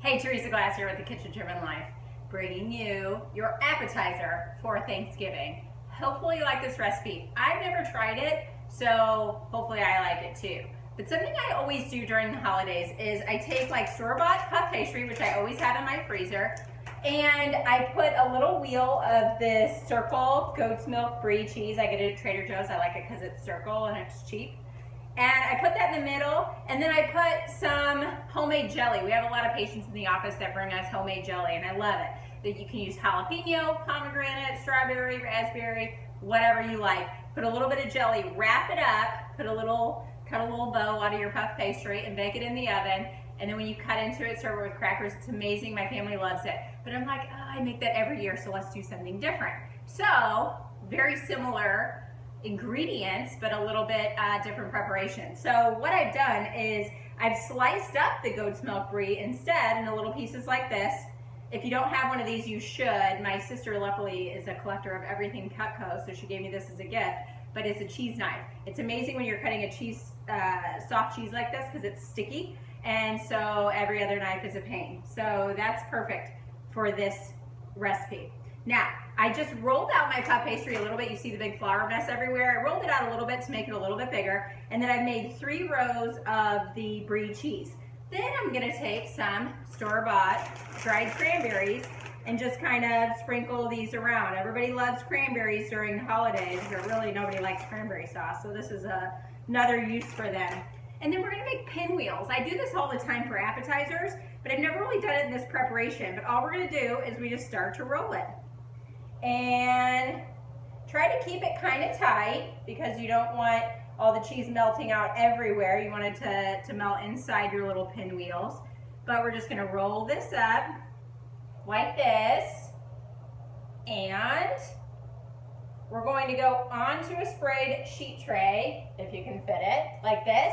Hey, Teresa Glass here with the Kitchen Driven Life, bringing you your appetizer for Thanksgiving. Hopefully you like this recipe. I've never tried it, so hopefully I like it too. But something I always do during the holidays is I take like store-bought puff pastry, which I always have in my freezer, and I put a little wheel of this circle goat's milk brie cheese. I get it at Trader Joe's. I like it because it's circle and it's cheap. And I put that in the middle, and then I put some homemade jelly. We have a lot of patients in the office that bring us homemade jelly, and I love it. That you can use jalapeno, pomegranate, strawberry, raspberry, whatever you like. Put a little bit of jelly, wrap it up, cut a little bow out of your puff pastry, and bake it in the oven. And then when you cut into it, serve it with crackers. It's amazing. My family loves it. But I'm like, oh, I make that every year, so let's do something different. So, very similar ingredients, but a little bit different preparation. So what I've done is I've sliced up the goat's milk brie instead into little pieces like this. If you don't have one of these, you should. My sister luckily is a collector of everything Cutco, so she gave me this as a gift, but it's a cheese knife. It's amazing when you're cutting a cheese, soft cheese like this, because it's sticky, and so every other knife is a pain. So that's perfect for this recipe. Now, I just rolled out my puff pastry a little bit. You see the big flour mess everywhere. I rolled it out a little bit to make it a little bit bigger. And then I've made 3 rows of the brie cheese. Then I'm gonna take some store-bought dried cranberries and just kind of sprinkle these around. Everybody loves cranberries during the holidays, but really nobody likes cranberry sauce. So this is another use for them. And then we're gonna make pinwheels. I do this all the time for appetizers, but I've never really done it in this preparation. But all we're gonna do is we just start to roll it. And try to keep it kind of tight because you don't want all the cheese melting out everywhere. You want it to melt inside your little pinwheels. But we're just going to roll this up like this, and we're going to go onto a sprayed sheet tray, if you can fit it, like this.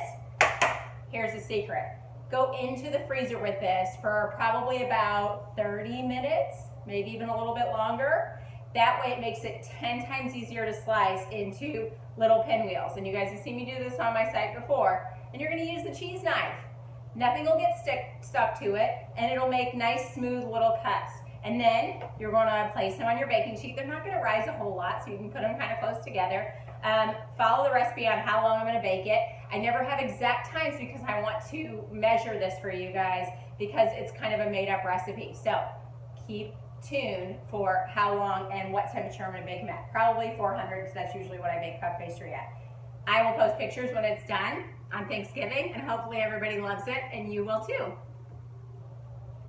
Here's the secret. Go into the freezer with this for probably about 30 minutes, maybe even a little bit longer. That way it makes it 10 times easier to slice into little pinwheels. And you guys have seen me do this on my site before. And you're gonna use the cheese knife. Nothing will get stuck to it, and it'll make nice, smooth little cuts. And then you're gonna place them on your baking sheet. They're not gonna rise a whole lot, so you can put them kind of close together. Follow the recipe on how long I'm gonna bake it. I never have exact times because I want to measure this for you guys because it's kind of a made up recipe. So keep tuned for how long and what temperature I'm going to bake them at. Probably 400 because that's usually what I bake puff pastry at. I will post pictures when it's done on Thanksgiving, and hopefully everybody loves it and you will too.